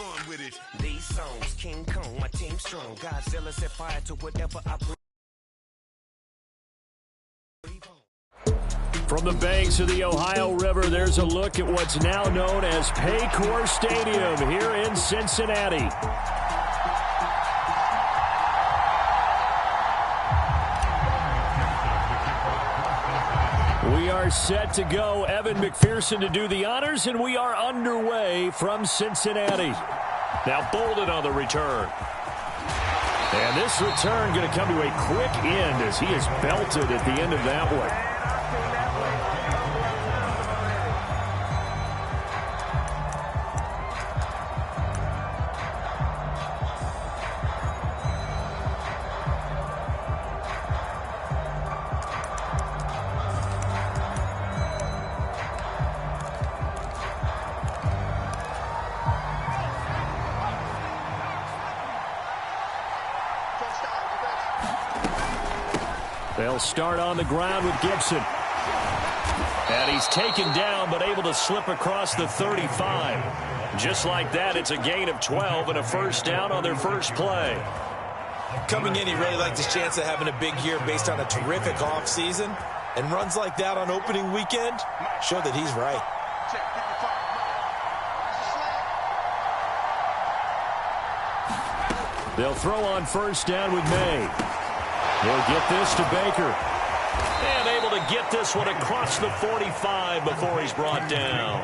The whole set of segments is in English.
fun with it. These songs, King Kong, my team strong. Godzilla set fire to whatever I bring. From the banks of the Ohio River, there's a look at what's now known as Paycor Stadium here in Cincinnati. We are set to go. Evan McPherson to do the honors, and we are underway from Cincinnati. Now Bolden on the return. And this return going to come to a quick end as he is belted at the end of that one. They'll start on the ground with Gibson. And he's taken down, but able to slip across the 35. Just like that, it's a gain of 12 and a first down on their first play. Coming in, he really liked his chance of having a big year based on a terrific offseason. And runs like that on opening weekend show that he's right. They'll throw on first down with May. They'll get this to Baker. And able to get this one across the 45 before he's brought down.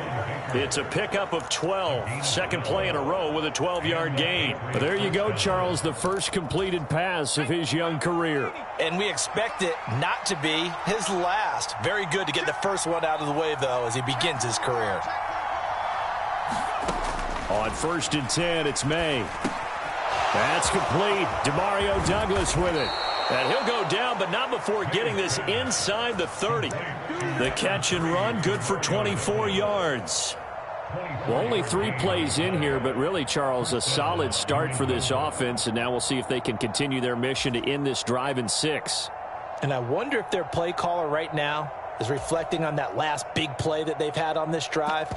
It's a pickup of 12. Second play in a row with a 12-yard gain. But there you go, Charles, the first completed pass of his young career. And we expect it not to be his last. Very good to get the first one out of the way, though, as he begins his career. On 1st and 10, it's May. That's complete. Demario Douglas with it. And he'll go down, but not before getting this inside the 30. The catch and run, good for 24 yards. Well, only 3 plays in here, but really, Charles, a solid start for this offense, and now we'll see if they can continue their mission to end this drive in 6. And I wonder if their play caller right now is reflecting on that last big play that they've had on this drive.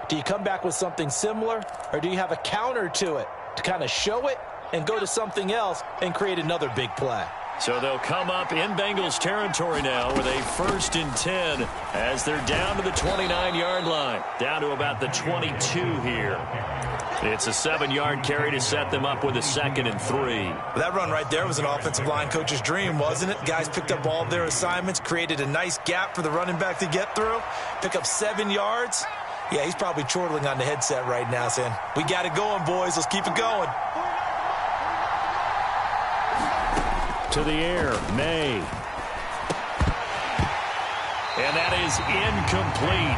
Do you come back with something similar, or do you have a counter to it to kind of show it and go to something else and create another big play? So they'll come up in Bengals territory now with a 1st and 10 as they're down to the 29-yard line. Down to about the 22 here. It's a 7-yard carry to set them up with a 2nd and 3. That run right there was an offensive line coach's dream, wasn't it? Guys picked up all of their assignments, created a nice gap for the running back to get through, pick up 7 yards. Yeah, he's probably chortling on the headset right now saying, we got it going, boys. Let's keep it going. To the air, May. And that is incomplete.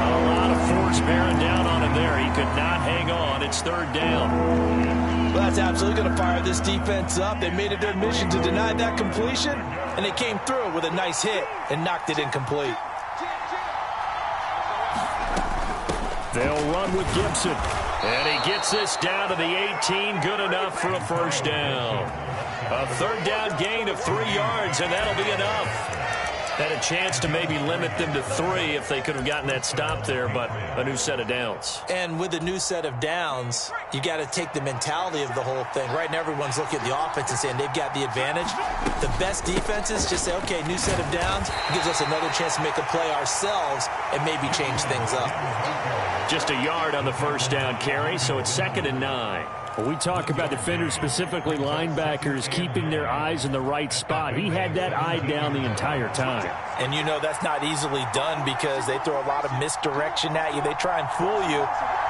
A lot of force bearing down on him there. He could not hang on. It's 3rd down. Well, that's absolutely going to fire this defense up. They made it their mission to deny that completion, and they came through with a nice hit and knocked it incomplete. They'll run with Gibson. And he gets this down to the 18. Good enough for a first down. A 3rd down gain of 3 yards, and that'll be enough. Had a chance to maybe limit them to 3 if they could have gotten that stop there, but a new set of downs. And with a new set of downs, you got to take the mentality of the whole thing. Right now, everyone's looking at the offense and saying they've got the advantage. The best defenses just say, okay, new set of downs gives us another chance to make a play ourselves and maybe change things up. Just a yard on the first down carry, so it's 2nd and 9. Well, we talk about defenders, specifically linebackers, keeping their eyes in the right spot. He had that eye down the entire time. And you know that's not easily done because they throw a lot of misdirection at you. They try and fool you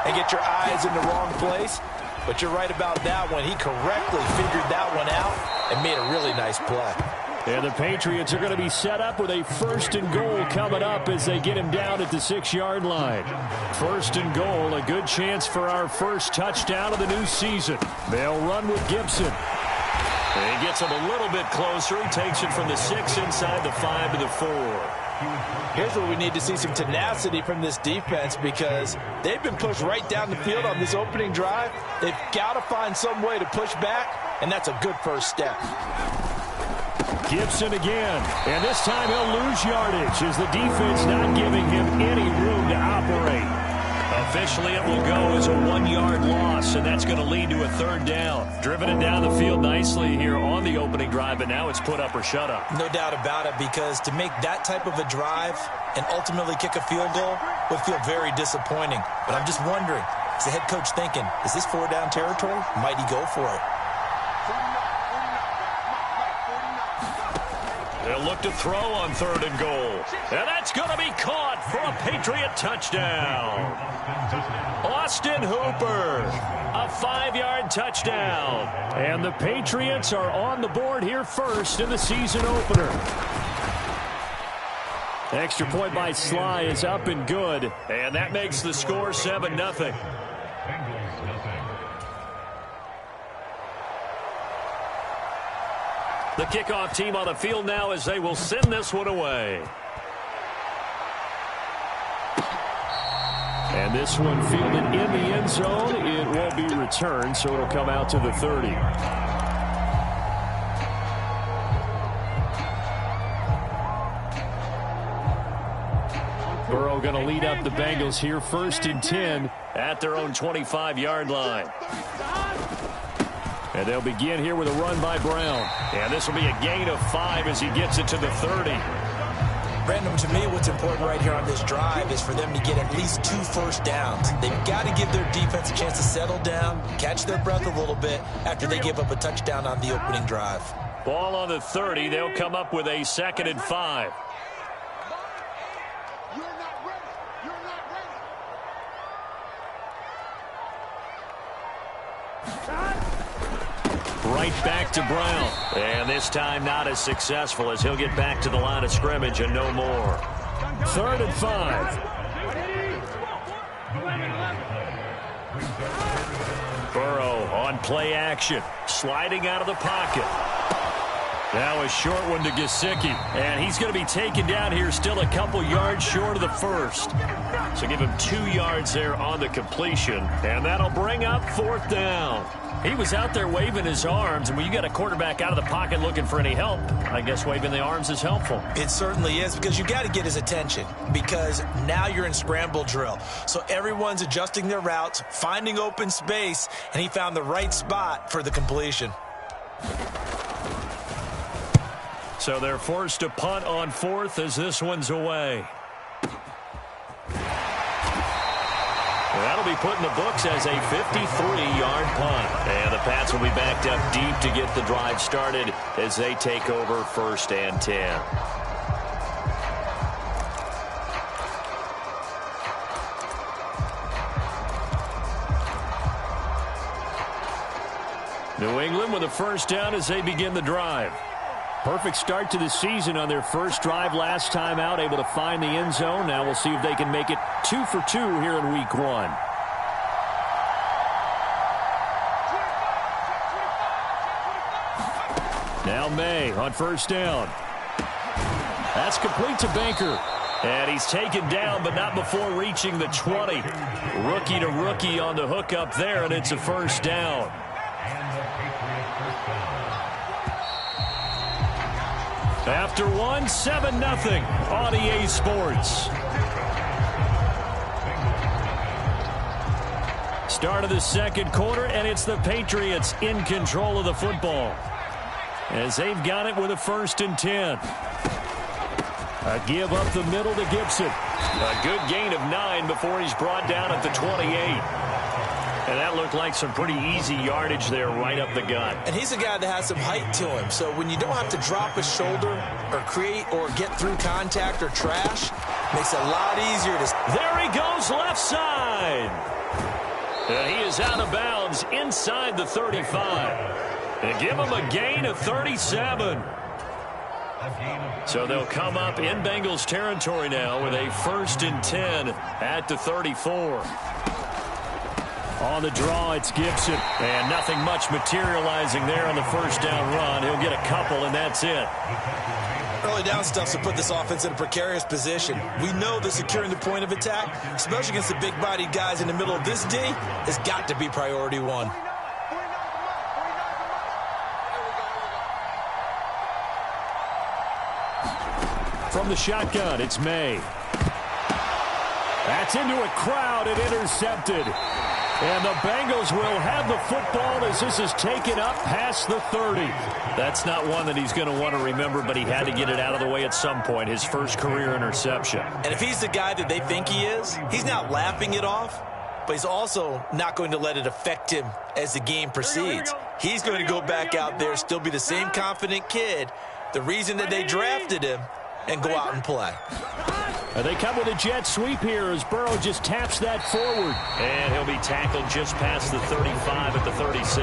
and get your eyes in the wrong place. But you're right about that one. He correctly figured that one out and made a really nice play. And the Patriots are going to be set up with a 1st and goal coming up as they get him down at the 6-yard line. 1st and goal, a good chance for our first touchdown of the new season. They'll run with Gibson. And he gets him a little bit closer. He takes it from the 6 inside the 5 to the 4. Here's where we need to see some tenacity from this defense because they've been pushed right down the field on this opening drive. They've got to find some way to push back, and that's a good first step. Gibson again, and this time he'll lose yardage as the defense not giving him any room to operate. A Officially, it will go as a 1-yard loss, and that's going to lead to a third down. Driven it down the field nicely here on the opening drive, but now it's put up or shut up. No doubt about it, because to make that type of a drive and ultimately kick a field goal would feel very disappointing. But I'm just wondering, is the head coach thinking, is this 4-down territory? Might he go for it? They'll look to throw on 3rd and goal. And that's going to be caught for a Patriot touchdown. Austin Hooper, a 5-yard touchdown. And the Patriots are on the board here first in the season opener. Extra point by Sly is up and good. And that makes the score 7-0. The kickoff team on the field now as they will send this one away. And this one fielded in the end zone. It won't be returned, so it'll come out to the 30. Burrow going to lead up the Bengals here 1st and 10 at their own 25-yard line. And they'll begin here with a run by Brown. And this will be a gain of 5 as he gets it to the 30. Brandon, to me, what's important right here on this drive is for them to get at least 2 first downs. They've got to give their defense a chance to settle down, catch their breath a little bit after they give up a touchdown on the opening drive. Ball on the 30. They'll come up with a 2nd and 5. Right back to Brown. And this time not as successful as he'll get back to the line of scrimmage and no more. 3rd and 5. Burrow on play action. Sliding out of the pocket. Now a short one to Gesicki. And he's going to be taken down here still a couple yards short of the first. So give him 2 yards there on the completion. And that'll bring up 4th down. He was out there waving his arms, and when you got a quarterback out of the pocket looking for any help, I guess waving the arms is helpful. It certainly is, because you got to get his attention, because now you're in scramble drill. So everyone's adjusting their routes, finding open space, and he found the right spot for the completion. So they're forced to punt on 4th as this one's away. That'll be put in the books as a 53-yard punt. And the Pats will be backed up deep to get the drive started as they take over 1st and 10. New England with a 1st down as they begin the drive. Perfect start to the season on their first drive last time out, able to find the end zone. Now we'll see if they can make it 2 for 2 here in week 1. Now May on 1st down. That's complete to Baker. And he's taken down, but not before reaching the 20. Rookie to rookie on the hook up there, and it's a 1st down. After 1, 7-0 on EA Sports. Start of the 2nd quarter, and it's the Patriots in control of the football as they've got it with a 1st and 10. A give up the middle to Gibson. A good gain of 9 before he's brought down at the 28. And that looked like some pretty easy yardage there right up the gut. And he's a guy that has some height to him. So when you don't have to drop a shoulder or create or get through contact or trash, makes it a lot easier to... There he goes left side. And he is out of bounds inside the 35. And give him a gain of 37. So they'll come up in Bengals territory now with a 1st and 10 at the 34. On the draw, it's Gibson. And nothing much materializing there on the 1st down run. He'll get a couple, and that's it. Early down stuff to put this offense in a precarious position. We know that securing the point of attack, especially against the big-bodied guys in the middle of this D, has got to be priority 1. From the shotgun, it's May. That's into a crowd and intercepted. And the Bengals will have the football as this is taken up past the 30. That's not one that he's going to want to remember, but he had to get it out of the way at some point, his first career interception. And if he's the guy that they think he is, he's not laughing it off, but he's also not going to let it affect him as the game proceeds. He's going to go back out there, still be the same confident kid, the reason that they drafted him, and go out and play. They come with a jet sweep here as Burrow just taps that forward. And he'll be tackled just past the 35 at the 36.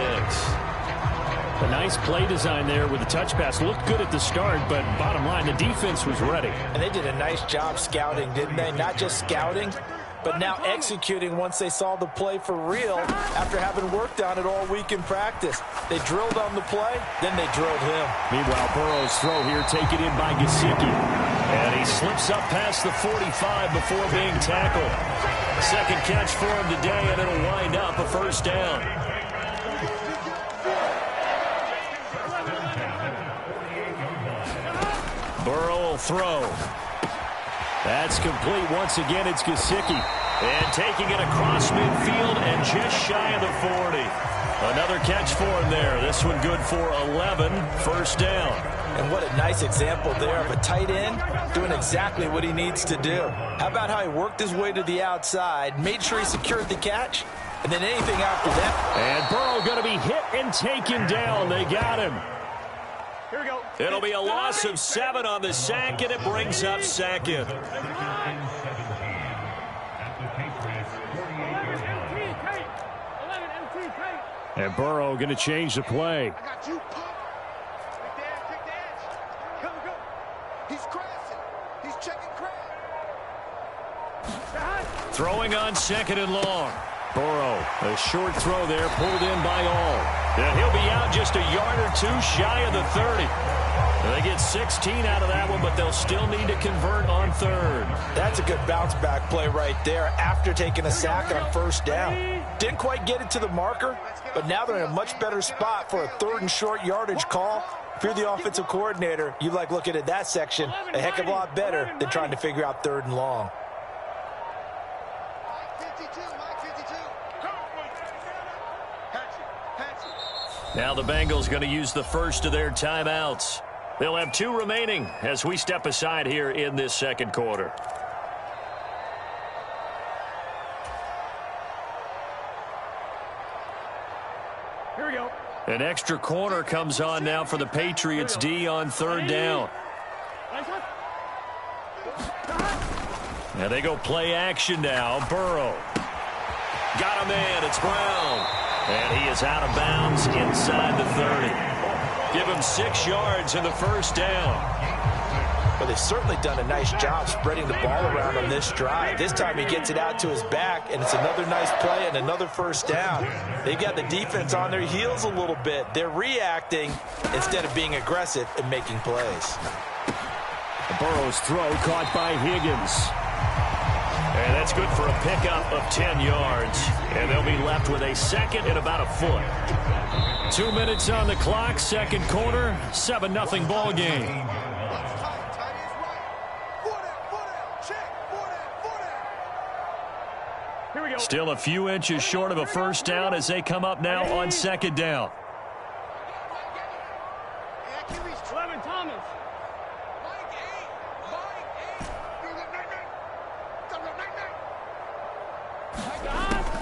A nice play design there with the touch pass. Looked good at the start, but bottom line, the defense was ready. And they did a nice job scouting, didn't they? Not just scouting, but now executing once they saw the play for real after having worked on it all week in practice. They drilled on the play, then they drilled him. Meanwhile, Burrow's throw here taken in by Gesicki. And he slips up past the 45 before being tackled. Second catch for him today, and it'll wind up a first down. Burrow will throw. That's complete. Once again, it's Gesicki. And taking it across midfield and just shy of the 40. Another catch for him there. This one good for 11, first down. And what a nice example there of a tight end doing exactly what he needs to do. How about how he worked his way to the outside, made sure he secured the catch, and then anything after that. And Burrow going to be hit and taken down. They got him. Here we go. It'll be a loss of 7 on the sack, and it brings up second. And Burrow going to change the play. I got you. Take the edge. Go. He's crashing. He's checking crash. Throwing on second and long. Burrow, a short throw there, pulled in by all. And he'll be out just a yard or two shy of the 30. And they get 16 out of that one, but they'll still need to convert on third. That's a good bounce back play right there after taking a sack on first down. Didn't quite get it to the marker, but now they're in a much better spot for a third and short yardage call. If you're the offensive coordinator, you like looking at that section a heck of a lot better than trying to figure out third and long. Now the Bengals going to use the first of their timeouts. They'll have 2 remaining as we step aside here in this second quarter. Here we go. An extra corner comes on now for the Patriots D on third down. Now they go play action now. Burrow. Got a man. It's Brown. And he is out of bounds inside the 30. Give him 6 yards in the first down. But they've certainly done a nice job spreading the ball around on this drive. This time he gets it out to his back, and it's another nice play and another first down. They've got the defense on their heels a little bit. They're reacting instead of being aggressive and making plays. Burrow's throw caught by Higgins. And that's good for a pickup of 10 yards. And they'll be left with a second and about a foot. 2 minutes on the clock, second quarter, 7-0 ball game. Still a few inches short of a first down as they come up now on second down.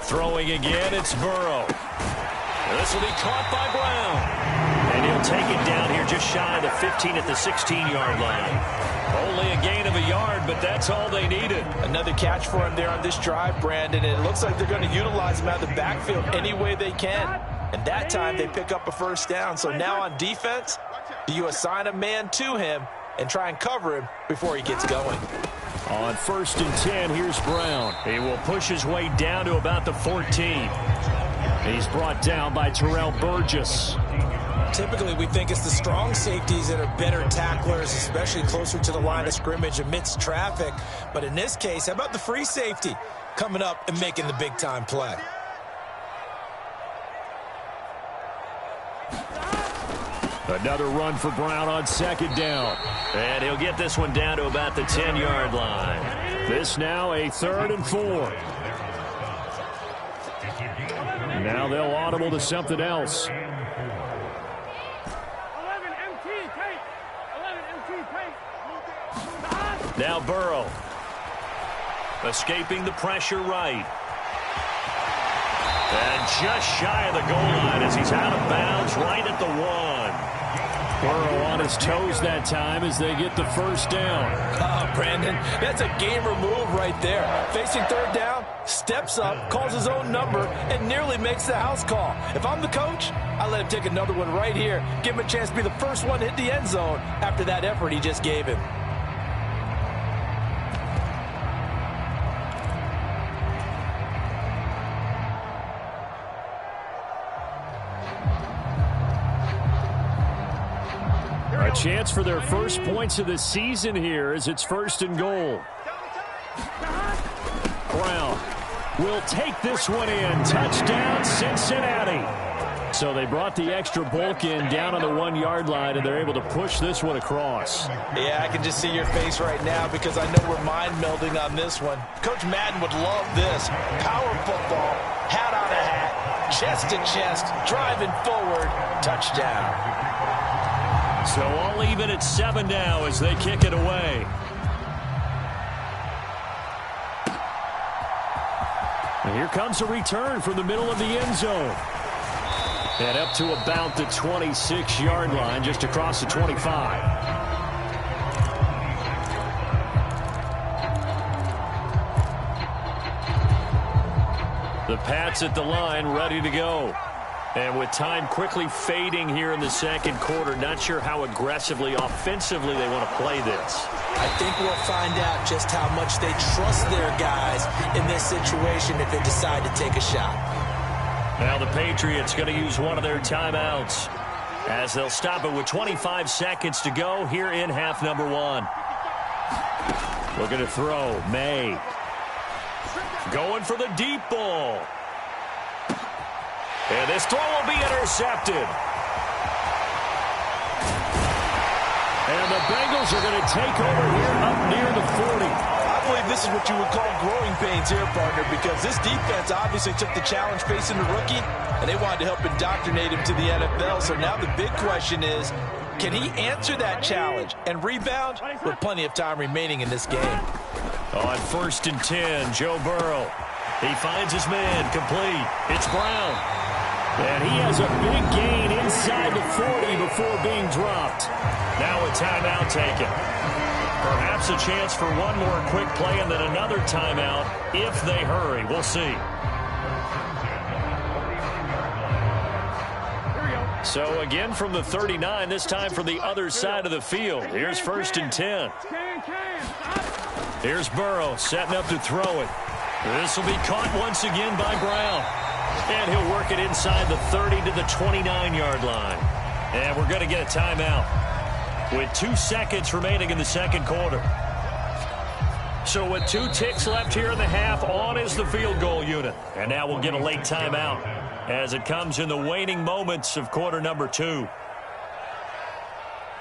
Throwing again, it's Burrow. This will be caught by Brown. And he'll take it down here just shy of the 15 at the 16-yard line. Only a gain of a yard, but that's all they needed. Another catch for him there on this drive, Brandon. And it looks like they're going to utilize him out of the backfield any way they can. And that time they pick up a first down. So now on defense, do you assign a man to him and try and cover him before he gets going? On 1st and 10, here's Brown. He will push his way down to about the 14. He's brought down by Terrell Burgess. Typically, we think it's the strong safeties that are better tacklers, especially closer to the line of scrimmage amidst traffic. But in this case, how about the free safety coming up and making the big-time play? Another run for Brown on second down. And he'll get this one down to about the 10-yard line. This now a 3rd and 4. Now they'll audible to something else. 11 MT tape. 11 MT tape. Now Burrow. Escaping the pressure right. And just shy of the goal line as he's out of bounds right at the 1. Burrow on his toes that time as they get the first down. Brandon, that's a gamer move right there. Facing 3rd down, steps up, calls his own number, and nearly makes the house call. If I'm the coach, I let him take another one right here. Give him a chance to be the first one to hit the end zone after that effort he just gave him. A chance for their first points of the season here as it's 1st and goal. Brown will take this one in. Touchdown, Cincinnati. So they brought the extra bulk in down on the 1-yard line, and they're able to push this one across. Yeah, I can just see your face right now because I know we're mind melding on this one. Coach Madden would love this. Power football, hat on a hat, chest to chest, driving forward, touchdown. So all even at 7 now as they kick it away. And here comes a return from the middle of the end zone. And up to about the 26-yard line, just across the 25. The Pats at the line, ready to go. And with time quickly fading here in the second quarter, not sure how aggressively, offensively they want to play this. I think we'll find out just how much they trust their guys in this situation if they decide to take a shot. Now the Patriots going to use one of their timeouts as they'll stop it with 25 seconds to go here in half number 1. Looking to throw. May. Going for the deep ball. And this throw will be intercepted. And the Bengals are going to take over here up near the 40. I believe this is what you would call growing pains here, partner, because this defense obviously took the challenge facing the rookie, and they wanted to help indoctrinate him to the NFL. So now the big question is, can he answer that challenge and rebound with plenty of time remaining in this game? On 1st and 10, Joe Burrow. He finds his man, complete. It's Brown. And he has a big gain inside the 40 before being dropped. Now a timeout taken. Perhaps a chance for one more quick play and then another timeout if they hurry. We'll see. So again from the 39, this time from the other side of the field. Here's 1st and 10. Here's Burrow setting up to throw it. This will be caught once again by Brown. And he'll work it inside the 30 to the 29-yard line. And we're going to get a timeout with 2 seconds remaining in the second quarter. So with 2 ticks left here in the half, on is the field goal unit. And now we'll get a late timeout as it comes in the waning moments of quarter number 2.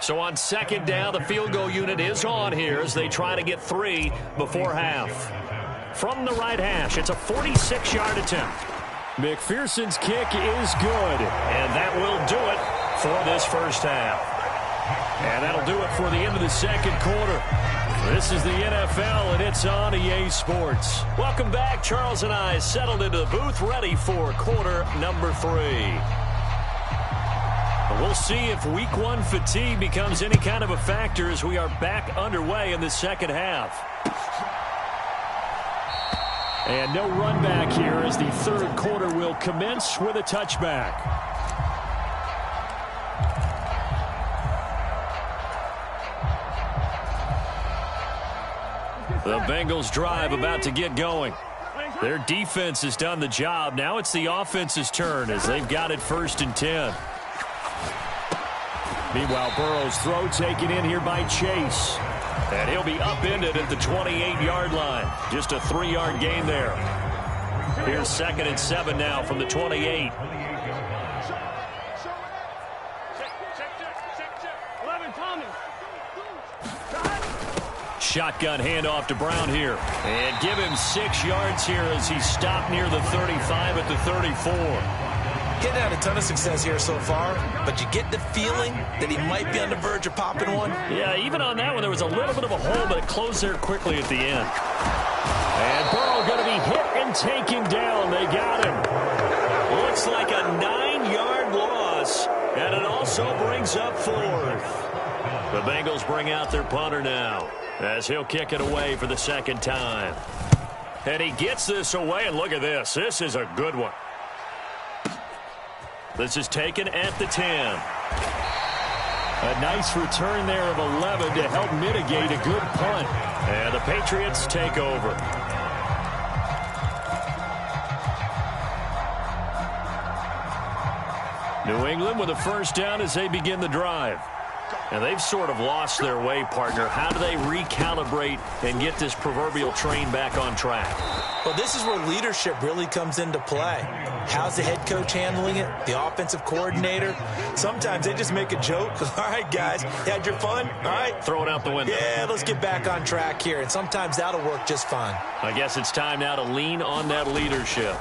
So on 2nd down, the field goal unit is on here as they try to get 3 before half. From the right hash, it's a 46-yard attempt. McPherson's kick is good, and that will do it for this first half. And that'll do it for the end of the second quarter. This is the NFL, and it's on EA Sports. Welcome back. Charles and I settled into the booth, ready for quarter number 3. We'll see if week 1 fatigue becomes any kind of a factor as we are back underway in the second half. And no run back here as the third quarter will commence with a touchback. The Bengals drive about to get going. Their defense has done the job. Now it's the offense's turn as they've got it 1st and 10. Meanwhile, Burrow's throw taken in here by Chase. And he'll be upended at the 28-yard line. Just a 3-yard gain there. Here's 2nd and 7 now from the 28. shotgun handoff to Brown here. And give him 6 yards here as he stopped near the 35 at the 34. Getting had a ton of success here so far, but you get the feeling that he might be on the verge of popping one. Yeah, even on that one, there was a little bit of a hole, but it closed there quickly at the end. And Burrow going to be hit and taken down. They got him. Looks like a 9-yard loss, and it also brings up 4th. The Bengals bring out their punter now as he'll kick it away for the 2nd time. And he gets this away, and look at this. This is a good one. This is taken at the 10. A nice return there of 11 to help mitigate a good punt. And the Patriots take over. New England with a first down as they begin the drive. And they've sort of lost their way, partner. How do they recalibrate and get this proverbial train back on track? Well, this is where leadership really comes into play. How's the head coach handling it? The offensive coordinator? Sometimes they just make a joke. All right, guys, you had your fun? All right. Throw it out the window. Yeah, let's get back on track here. And sometimes that'll work just fine. I guess it's time now to lean on that leadership.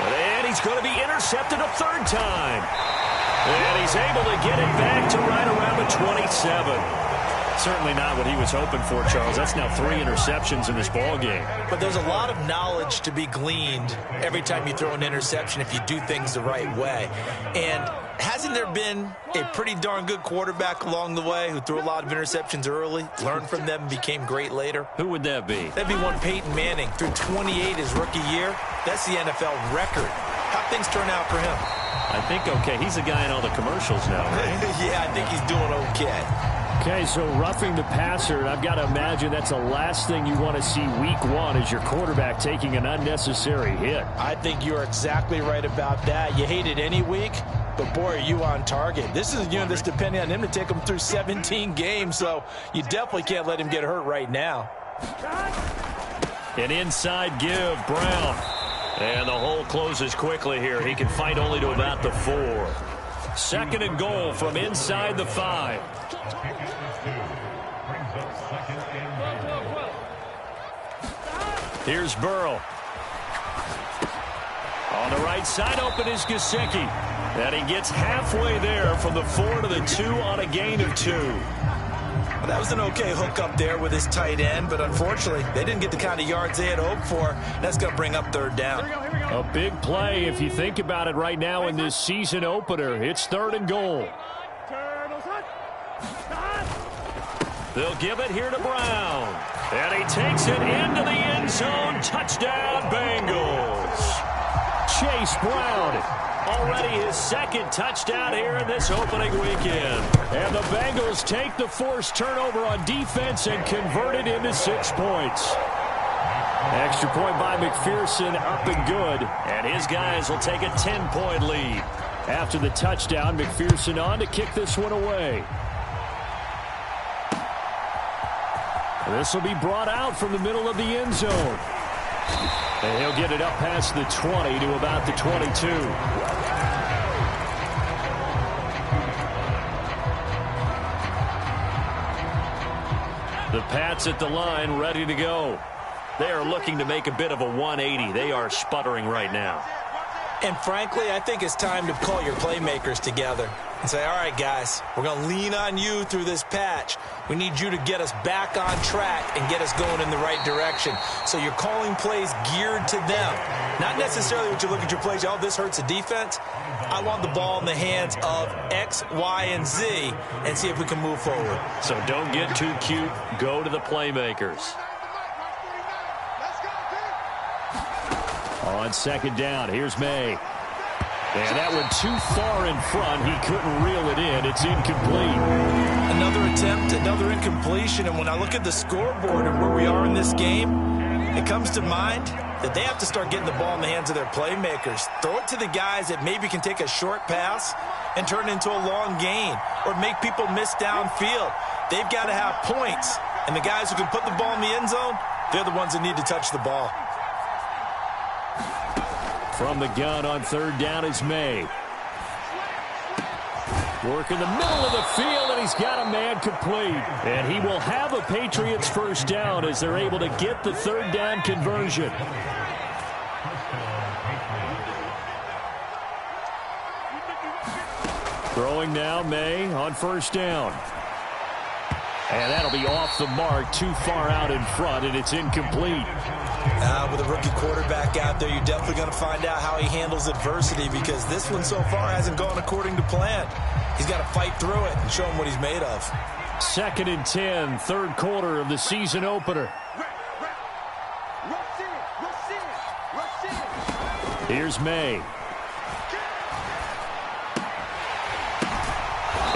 And he's going to be intercepted a 3rd time. And he's able to get it back to right around the 27. Certainly not what he was hoping for, Charles. That's now 3 interceptions in this ball game. But there's a lot of knowledge to be gleaned every time you throw an interception if you do things the right way. And hasn't there been a pretty darn good quarterback along the way who threw a lot of interceptions early, learned from them, and became great later? Who would that be? That'd be one Peyton Manning. Threw 28 his rookie year. That's the NFL record. How'd things turn out for him? I think okay. He's the guy in all the commercials now, right? Yeah, I think he's doing okay. Okay, so roughing the passer, and I've got to imagine that's the last thing you want to see week 1 is your quarterback taking an unnecessary hit. I think you're exactly right about that. You hate it any week, but boy, are you on target. This is, this depending on him to take him through 17 games, so you definitely can't let him get hurt right now. An inside give, Brown. And the hole closes quickly here. He can fight only to about the 4. 2nd and goal from inside the 5. Here's Burrow. On the right side, open is Gesicki. And he gets halfway there from the 4 to the 2 on a gain of 2. Well, that was an okay hook up there with his tight end, but unfortunately, they didn't get the kind of yards they had hoped for. That's going to bring up 3rd down. A big play if you think about it right now in this season opener. It's 3rd and goal. They'll give it here to Brown. And he takes it into the end zone. Touchdown, Bengals. Chase Brown, already his 2nd touchdown here in this opening weekend. And the Bengals take the forced turnover on defense and convert it into 6 points. Extra point by McPherson, up and good. And his guys will take a 10-point lead. After the touchdown, McPherson on to kick this one away. This will be brought out from the middle of the end zone. And he'll get it up past the 20 to about the 22. The Pats at the line, ready to go. They are looking to make a bit of a 180. They are sputtering right now. And frankly, I think it's time to call your playmakers together and say, all right, guys, we're going to lean on you through this patch. We need you to get us back on track and get us going in the right direction. So you're calling plays geared to them. Not necessarily what you look at your plays, oh, this hurts the defense. I want the ball in the hands of X, Y, and Z and see if we can move forward. So don't get too cute. Go to the playmakers. On 2nd down, here's May. And that one too far in front. He couldn't reel it in. It's incomplete. Another attempt, another incompletion. And when I look at the scoreboard and where we are in this game, it comes to mind that they have to start getting the ball in the hands of their playmakers. Throw it to the guys that maybe can take a short pass and turn it into a long gain or make people miss downfield. They've got to have points. And the guys who can put the ball in the end zone, they're the ones that need to touch the ball. From the gun on 3rd down is May. Working the middle of the field, and he's got a man complete. And he will have a Patriots first down as they're able to get the third down conversion. Throwing now, May on first down. And that'll be off the mark, too far out in front, and it's incomplete. With a rookie quarterback out there, you're definitely going to find out how he handles adversity, because this one so far hasn't gone according to plan. He's got to fight through it and show him what he's made of. 2nd and 10, third quarter of the season opener. Here's May.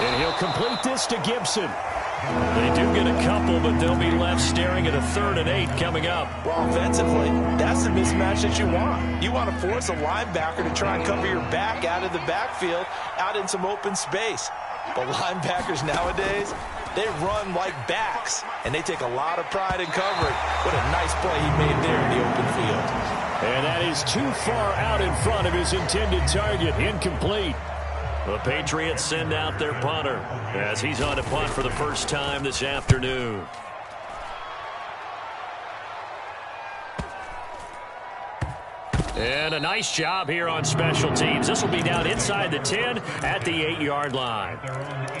And he'll complete this to Gibson. They do get a couple, but they'll be left staring at a 3rd and 8 coming up. Well, offensively, that's the mismatch that you want. You want to force a linebacker to try and cover your back out of the backfield, out in some open space. But linebackers nowadays, they run like backs, and they take a lot of pride in covering. What a nice play he made there in the open field. And that is too far out in front of his intended target. Incomplete. The Patriots send out their punter as he's on to punt for the first time this afternoon. And a nice job here on special teams. This will be down inside the 10 at the 8-yard line.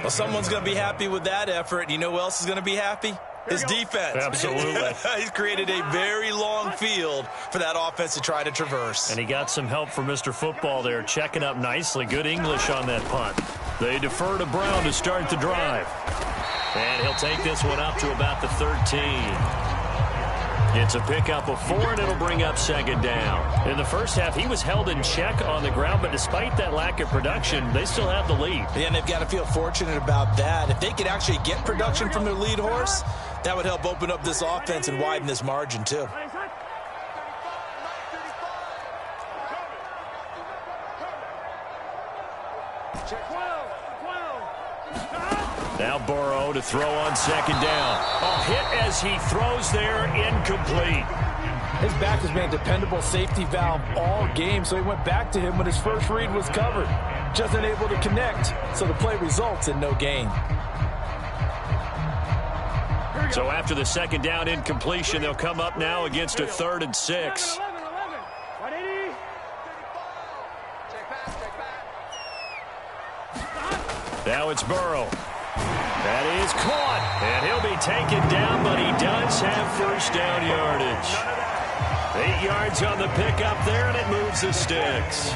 Well, someone's going to be happy with that effort. You know who else is going to be happy? His defense. Absolutely. He's created a very long field for that offense to try to traverse. And he got some help from Mr. Football there, checking up nicely. Good English on that punt. They defer to Brown to start the drive. And he'll take this one up to about the 13. It's a pickup of 4, and it'll bring up 2nd down. In the first half, he was held in check on the ground, but despite that lack of production, they still have the lead. And they've got to feel fortunate about that. If they could actually get production from their lead horse, that would help open up this offense and widen this margin, too. Now Burrow to throw on 2nd down. A hit as he throws there, incomplete. His back has been a dependable safety valve all game, so he went back to him when his first read was covered. Just unable to connect, so the play results in no gain. So after the 2nd down incompletion, they'll come up now against a 3rd and 6. Now it's Burrow. That is caught, and he'll be taken down, but he does have first down yardage. 8 yards on the pickup there, and it moves the sticks.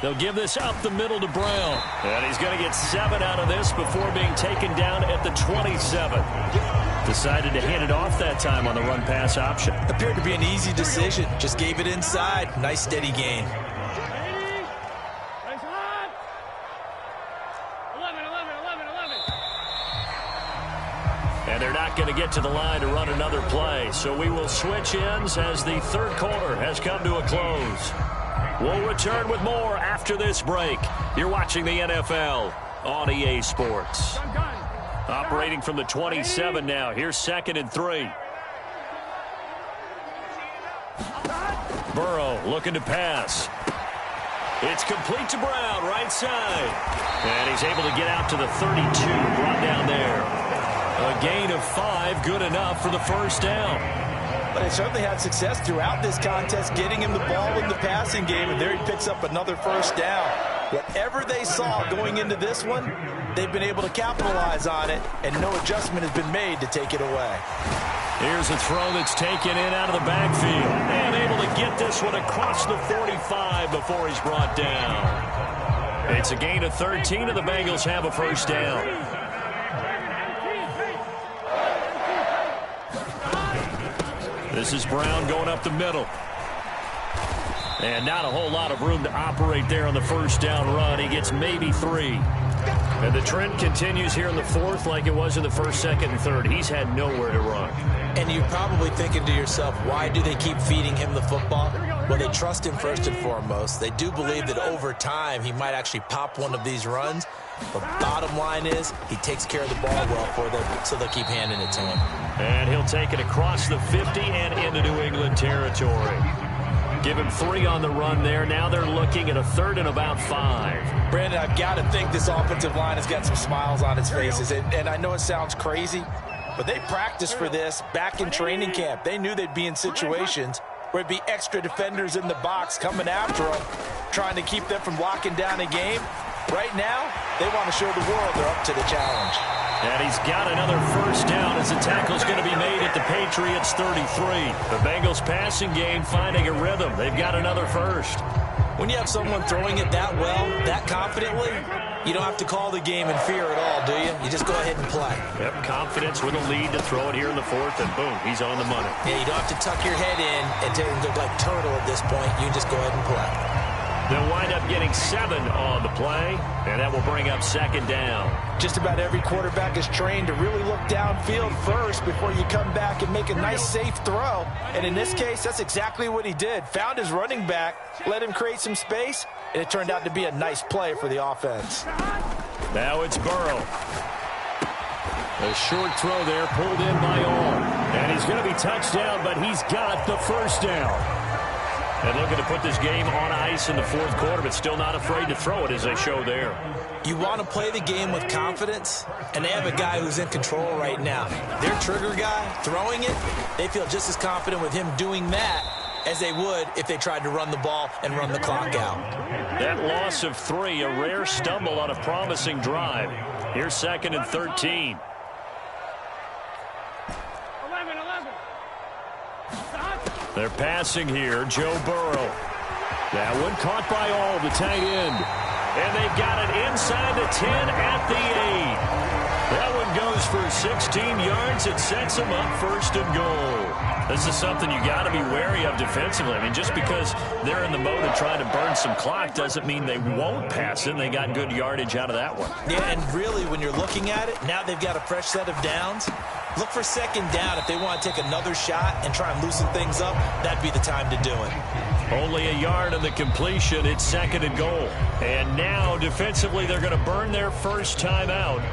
They'll give this up the middle to Brown. And he's going to get 7 out of this before being taken down at the 27. Decided to hand it off that time on the run-pass option. Appeared to be an easy decision. Just gave it inside. Nice steady gain. And they're not going to get to the line to run another play. So we will switch ends as the third quarter has come to a close. We'll return with more after this break. You're watching the NFL on EA Sports. Operating from the 27 now. Here's 2nd and 3. Burrow looking to pass. It's complete to Brown, right side. And he's able to get out to the 32, brought down there. A gain of 5, good enough for the first down. But they certainly had success throughout this contest, getting him the ball in the passing game, and there he picks up another first down. Whatever they saw going into this one, they've been able to capitalize on it, and no adjustment has been made to take it away. Here's a throw that's taken in out of the backfield, and able to get this one across the 45 before he's brought down. It's a gain of 13, and the Bengals have a first down. This is Brown going up the middle. And not a whole lot of room to operate there on the first down run. He gets maybe 3. And the trend continues here in the fourth like it was in the first, second, and third. He's had nowhere to run. And you're probably thinking to yourself, why do they keep feeding him the football? Well, they trust him first and foremost. They do believe that over time he might actually pop one of these runs. But bottom line is he takes care of the ball well for them, so they'll keep handing it to him. And he'll take it across the 50 and into New England territory. Give him 3 on the run there. Now they're looking at a 3rd and about 5. Brandon, I've got to think this offensive line has got some smiles on its faces. And I know it sounds crazy, but they practiced for this back in training camp. They knew they'd be in situations where it'd be extra defenders in the box coming after them, trying to keep them from locking down a game. Right now, they want to show the world they're up to the challenge. And he's got another first down as the tackle's going to be made at the Patriots' 33. The Bengals passing game finding a rhythm. They've got another first. When you have someone throwing it that well, that confidently, you don't have to call the game in fear at all, do you? You just go ahead and play. Yep, confidence with a lead to throw it here in the 4th, and boom, he's on the money. Yeah, you don't have to tuck your head in and look like turtle at this point. You just go ahead and play. They'll wind up getting 7 on the play, and that will bring up 2nd down. Just about every quarterback is trained to really look downfield first before you come back and make a nice, safe throw. And in this case, that's exactly what he did. Found his running back, let him create some space, and it turned out to be a nice play for the offense. Now it's Burrow. A short throw there, pulled in by all. And he's going to be touched down, but he's got the first down. And looking to put this game on ice in the 4th quarter, but still not afraid to throw it as they show there. You want to play the game with confidence, and they have a guy who's in control right now. Their trigger guy, throwing it, they feel just as confident with him doing that as they would if they tried to run the ball and run the clock out. That loss of 3, a rare stumble on a promising drive. Here's 2nd and 13. 11. They're passing here. Joe Burrow. That one caught by all, the tight end. And they've got it inside the 10 at the 8. That one goes for 16 yards. It sets them up 1st and goal. This is something you got to be wary of defensively. I mean, just because they're in the mode of trying to burn some clock doesn't mean they won't pass it. They got good yardage out of that one. Yeah, and really, when you're looking at it, now they've got a fresh set of downs. Look for 2nd down. If they want to take another shot and try and loosen things up, that'd be the time to do it. Only a yard of the completion. It's 2nd and goal. And now, defensively, they're going to burn their first time out.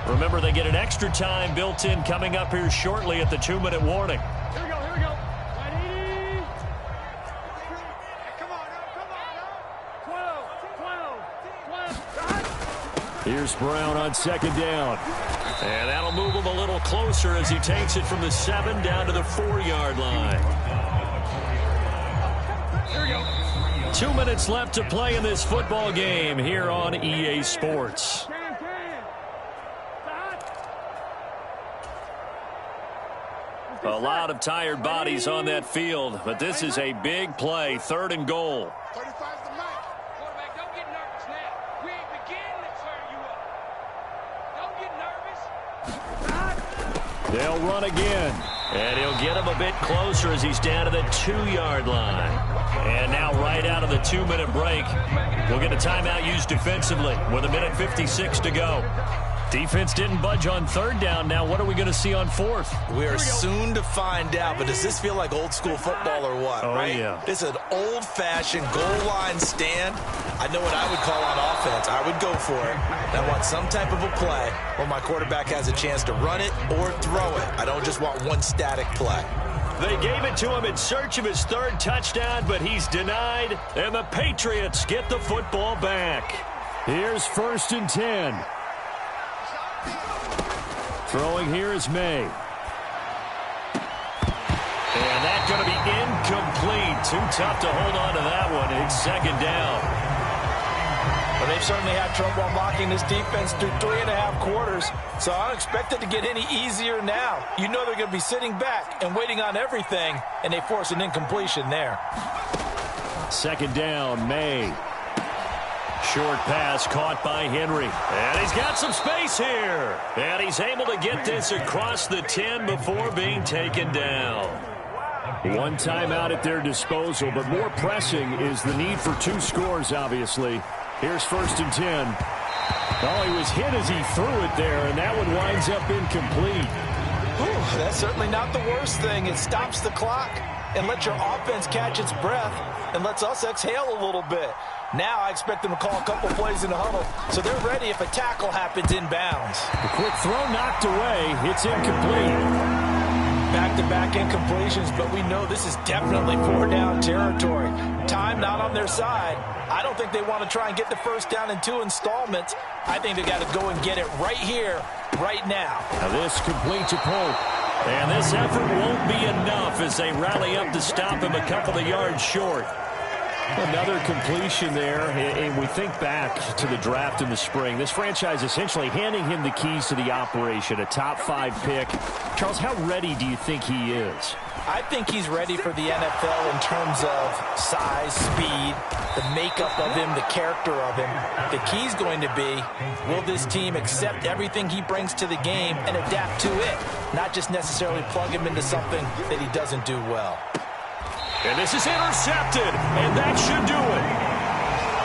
Remember, they get an extra time built in coming up here shortly at the 2-minute warning. Here we go. Ready? Come on. 12. Here's Brown on 2nd down. And that'll move him a little closer as he takes it from the 7 down to the 4-yard line. Here we go. 2 minutes left to play in this football game here on EA Sports. A lot of tired bodies on that field, but this is a big play, 3rd and goal. 35's the mic. Quarterback, don't get nervous now. We ain't beginning to turn you up. Don't get nervous. They'll run again, and he'll get him a bit closer as he's down to the 2-yard line. And now right out of the 2-minute break, we'll get a timeout used defensively with 1:56 to go. Defense didn't budge on 3rd down. Now what are we going to see on 4th? We are soon to find out, but does this feel like old school football or what? Oh, right? yeah. This is an old-fashioned goal line stand. I know what I would call on offense. I would go for it. And I want some type of a play where my quarterback has a chance to run it or throw it. I don't just want one static play. They gave it to him in search of his 3rd touchdown, but he's denied, and the Patriots get the football back. Here's 1st and 10. Throwing here is May. And that's going to be incomplete. Too tough to hold on to that one. It's 2nd down. Well, they've certainly had trouble unlocking this defense through 3.5 quarters, so I don't expect it to get any easier now. You know they're going to be sitting back and waiting on everything, and they force an incompletion there. 2nd down, May. Short pass caught by Henry. And he's got some space here. And he's able to get this across the 10 before being taken down. One timeout at their disposal, but more pressing is the need for 2 scores, obviously. Here's 1st and 10. Oh, he was hit as he threw it there, and that one winds up incomplete. That's certainly not the worst thing. It stops the clock, and let your offense catch its breath and lets us exhale a little bit. Now I expect them to call a couple plays in the huddle, so they're ready if a tackle happens inbounds. The quick throw knocked away. It's incomplete. Back-to-back incompletions, but we know this is definitely four-down territory. Time not on their side. I don't think they want to try and get the first down in 2 installments. I think they got to go and get it right here, right now. Now this complete to Pope. And this effort won't be enough as they rally up to stop him a couple of yards short. Another completion there, and we think back to the draft in the spring. This franchise essentially handing him the keys to the operation, a top 5 pick. Charles, how ready do you think he is? I think he's ready for the NFL in terms of size, speed, the makeup of him, the character of him. The key's going to be, will this team accept everything he brings to the game and adapt to it, not just necessarily plug him into something that he doesn't do well. And this is intercepted, and that should do it.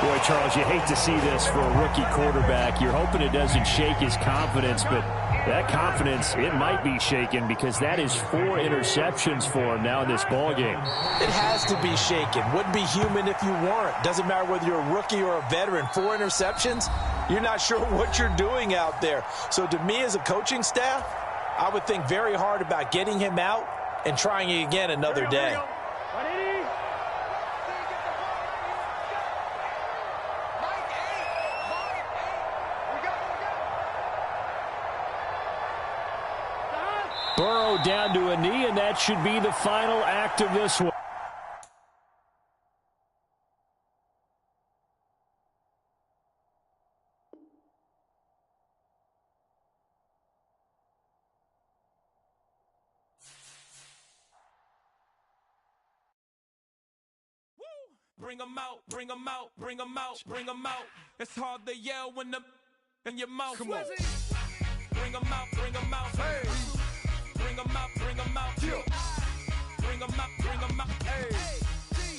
Boy, Charles, you hate to see this for a rookie quarterback. You're hoping it doesn't shake his confidence, but that confidence, it might be shaken because that is 4 interceptions for him now in this ballgame. It has to be shaken. Wouldn't be human if you weren't. Doesn't matter whether you're a rookie or a veteran. 4 interceptions, you're not sure what you're doing out there. So to me as a coaching staff, I would think very hard about getting him out and trying it again another day. Burrow down to a knee, and that should be the final act of this one. Bring them out, bring them out, bring them out, bring them out. It's hard to yell when the in your mouth. Come on. Bring them out, bring them out. Hey. Bring them out, bring them out. Yeah. Bring them out, bring them out. Hey.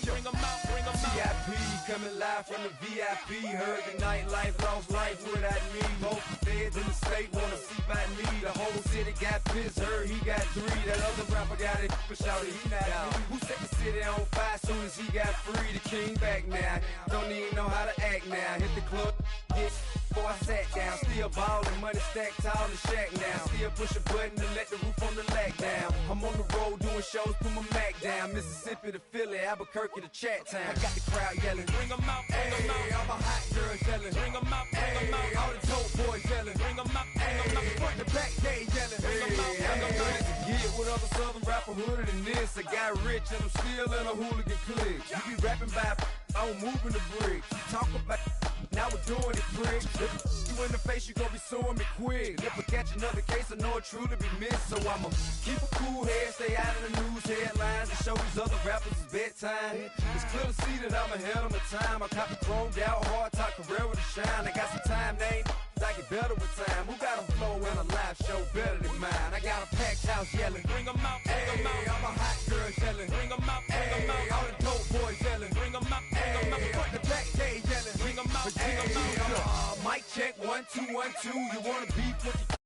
Bring them out, bring them out. VIP coming live from the VIP. Heard the nightlife, lost life without me. Both feds in the state wanna see by me. The whole city got pissed, heard he got 3. That other rapper got it, but shouted he not out. Who set the city on fire soon as he got free? The king back now, don't even know how to act now. Hit the club, get before I sat down. Still ballin', money stacked tall in shack now. Still push a button to let the roof on the lag down. I'm on the road doing shows, put my Mac down. Mississippi to Philly, Albuquerque to Chat Town. I got the crowd yelling, bring them out, bring them out. All my hot girls yelling, bring them out, bring them out. All the dope boys yelling, bring them out, bring them out. Front the back, they yelling, bring them out, bring them out. To get with other southern rapper hooded than this. I got rich and I'm still in a hooligan clique. You be rapping by, I'm moving the bricks. Talk about, now we're doing it quick. You in the face, you gon' be suing me quick. If I catch another case, I know it truly be missed. So I'ma keep a cool head, stay out of the news headlines, and show these other rappers it's bedtime. It's clear to see that I'm ahead of my time. I copy chromed out, hard top career with a shine. I got some time, name. I get better with time. Who got a flow and a live show better than mine? I got a packed house yelling, bring them out, bring them out. All my hot girls yelling, bring them out, bring them out. All the dope boys yelling, bring them out, bring them out. Front the back, they yelling, bring them out, bring them out. Mic check, 1 2 1 2. You wanna beef with the